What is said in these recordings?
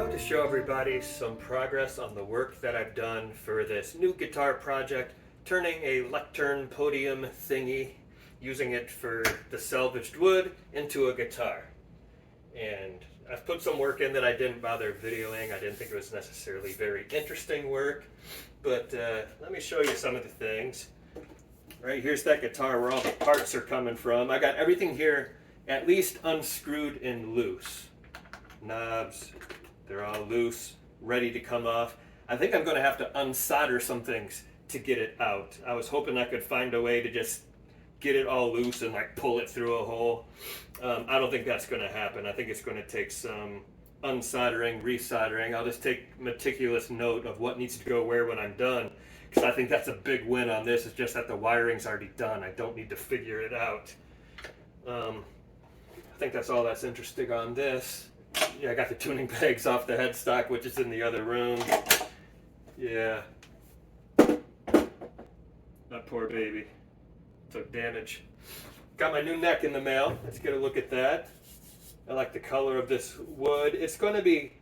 wanted to show everybody some progress on the work that I've done for this new guitar project, turning a Lectern podium thingy, using it for the salvaged wood, into a guitar. And I've put some work in that I didn't bother videoing. I didn't think it was necessarily very interesting work, but let me show you some of the things. Right, here's that guitar where all the parts are coming from. I got everything here at least unscrewed and loose. Knobs, they're all loose, ready to come off. I think I'm going to have to unsolder some things to get it out. I was hoping I could find a way to just get it all loose and like pull it through a hole. I don't think that's going to happen. I think it's going to take some unsoldering, resoldering. I'll just take meticulous note of what needs to go where when I'm done, because I think that's a big win on this. It's just that the wiring's already done. I don't need to figure it out. I think that's all that's interesting on this. Yeah, I got the tuning pegs off the headstock, which is in the other room. Yeah. That poor baby took damage. Got my new neck in the mail. Let's get a look at that. I like the color of this wood. It's going to be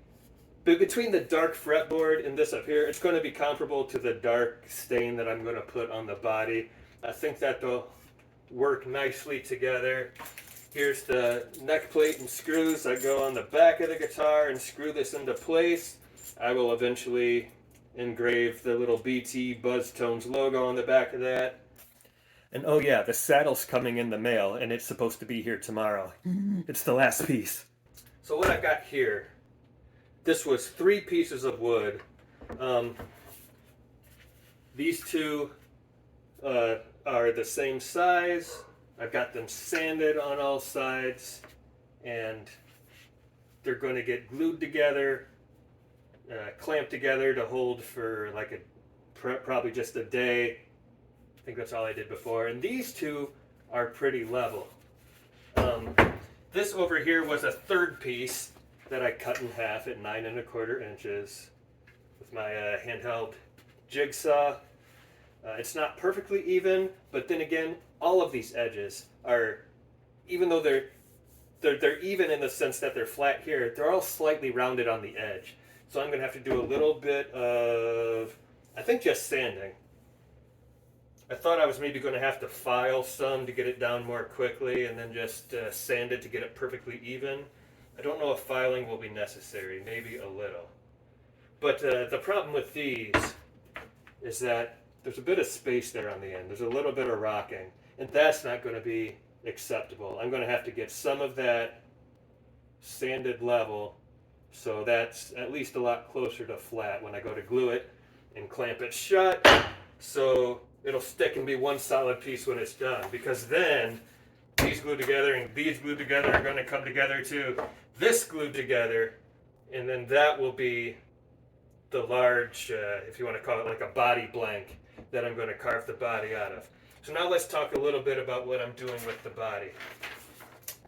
between the dark fretboard and this up here. It's going to be comparable to the dark stain that I'm going to put on the body. I think that they'll work nicely together. Here's the neck plate and screws that go on the back of the guitar and screw this into place. I will eventually engrave the little BT Buzz Tones logo on the back of that. And oh yeah, the saddle's coming in the mail and it's supposed to be here tomorrow. It's the last piece. So what I've got here, this was 3 pieces of wood. These two are the same size. I've got them sanded on all sides, and they're going to get glued together, clamped together to hold for like probably just a day. I think that's all I did before. And these two are pretty level. This over here was a 3rd piece that I cut in half at 9 1/4 inches with my handheld jigsaw. It's not perfectly even, but then again, all of these edges are, even though they're even in the sense that they're flat here, they're all slightly rounded on the edge. So I'm going to have to do a little bit of, I think, just sanding. I thought I was maybe going to have to file some to get it down more quickly and then just sand it to get it perfectly even. I don't know if filing will be necessary, maybe a little. But the problem with these is that there's a bit of space there on the end. There's a little bit of rocking, and that's not going to be acceptable. I'm going to have to get some of that sanded level so that's at least a lot closer to flat when I go to glue it and clamp it shut, so it'll stick and be one solid piece when it's done, because then these glued together and these glued together are going to come together too. This glued together, and then that will be the large, if you want to call it like a body blank, that I'm going to carve the body out of. So now let's talk a little bit about what I'm doing with the body.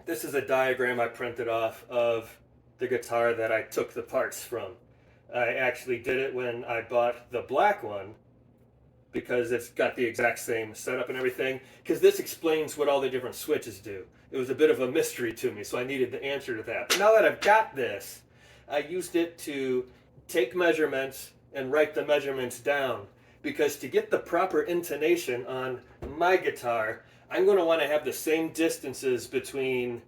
This is a diagram I printed off of the guitar that I took the parts from. I actually did it when I bought the black one, because it's got the exact same setup and everything, because this explains what all the different switches do. It was a bit of a mystery to me, so I needed the answer to that. But now that I've got this, I used it to take measurements and write the measurements down, because to get the proper intonation on my guitar, I'm going to want to have the same distances between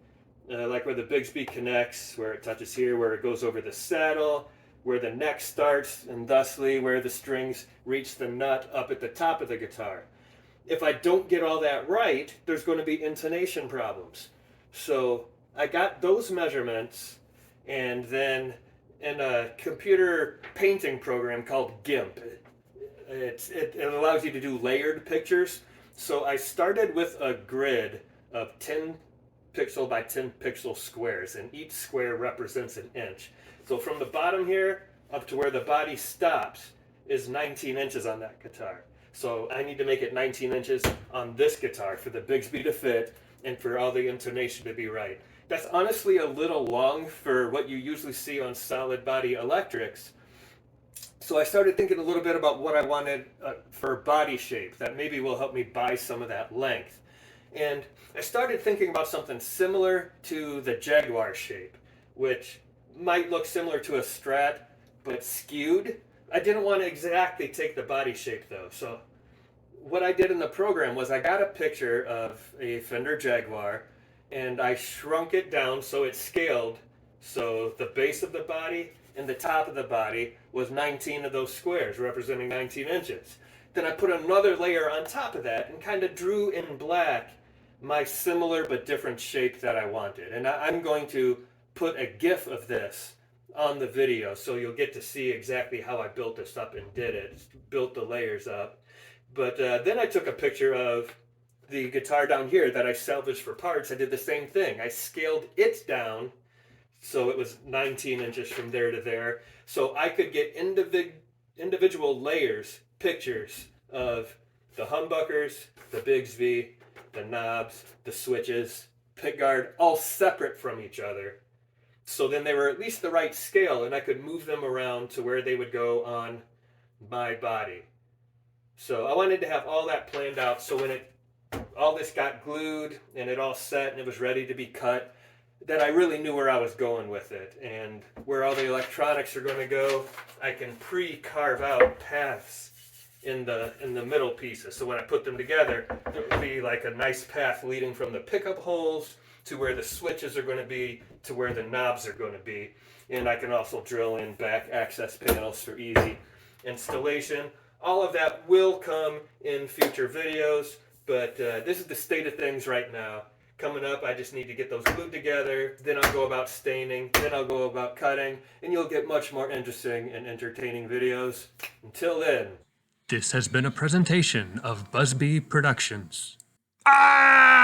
like where the Bigsby connects, where it touches here, where it goes over the saddle, where the neck starts, and thusly where the strings reach the nut up at the top of the guitar. If I don't get all that right, there's going to be intonation problems. So I got those measurements, and then in a computer painting program called GIMP, it allows you to do layered pictures. So I started with a grid of 10 pixel by 10 pixel squares, and each square represents an inch. So from the bottom here up to where the body stops is 19 inches on that guitar. So I need to make it 19 inches on this guitar for the Bigsby to fit and for all the intonation to be right. That's honestly a little long for what you usually see on solid body electrics. So I started thinking a little bit about what I wanted for body shape that maybe will help me buy some of that length. And I started thinking about something similar to the Jaguar shape, which might look similar to a Strat, but skewed. I didn't want to exactly take the body shape though, so what I did in the program was I got a picture of a Fender Jaguar and I shrunk it down so it scaled. So the base of the body and the top of the body was 19 of those squares, representing 19 inches. Then I put another layer on top of that and kind of drew in black my similar but different shape that I wanted. And I'm going to put a GIF of this on the video so you'll get to see exactly how I built this up and did it. Built the layers up. But then I took a picture of the guitar down here that I salvaged for parts. I did the same thing. I scaled it down so it was 19 inches from there to there. So I could get individual layers, pictures of the humbuckers, the Bigsby, the knobs, the switches, pickguard, all separate from each other. So then they were at least the right scale and I could move them around to where they would go on my body. So I wanted to have all that planned out so when all this got glued and it all set and it was ready to be cut, that I really knew where I was going with it and where all the electronics are going to go. I can pre-carve out paths in the middle pieces. So when I put them together, there will be like a nice path leading from the pickup holes to where the switches are going to be to where the knobs are going to be. And I can also drill in back access panels for easy installation. All of that will come in future videos, but this is the state of things right now. Coming up, I just need to get those glued together, then I'll go about staining, then I'll go about cutting, and you'll get much more interesting and entertaining videos. Until then. This has been a presentation of Busby Productions. Ah!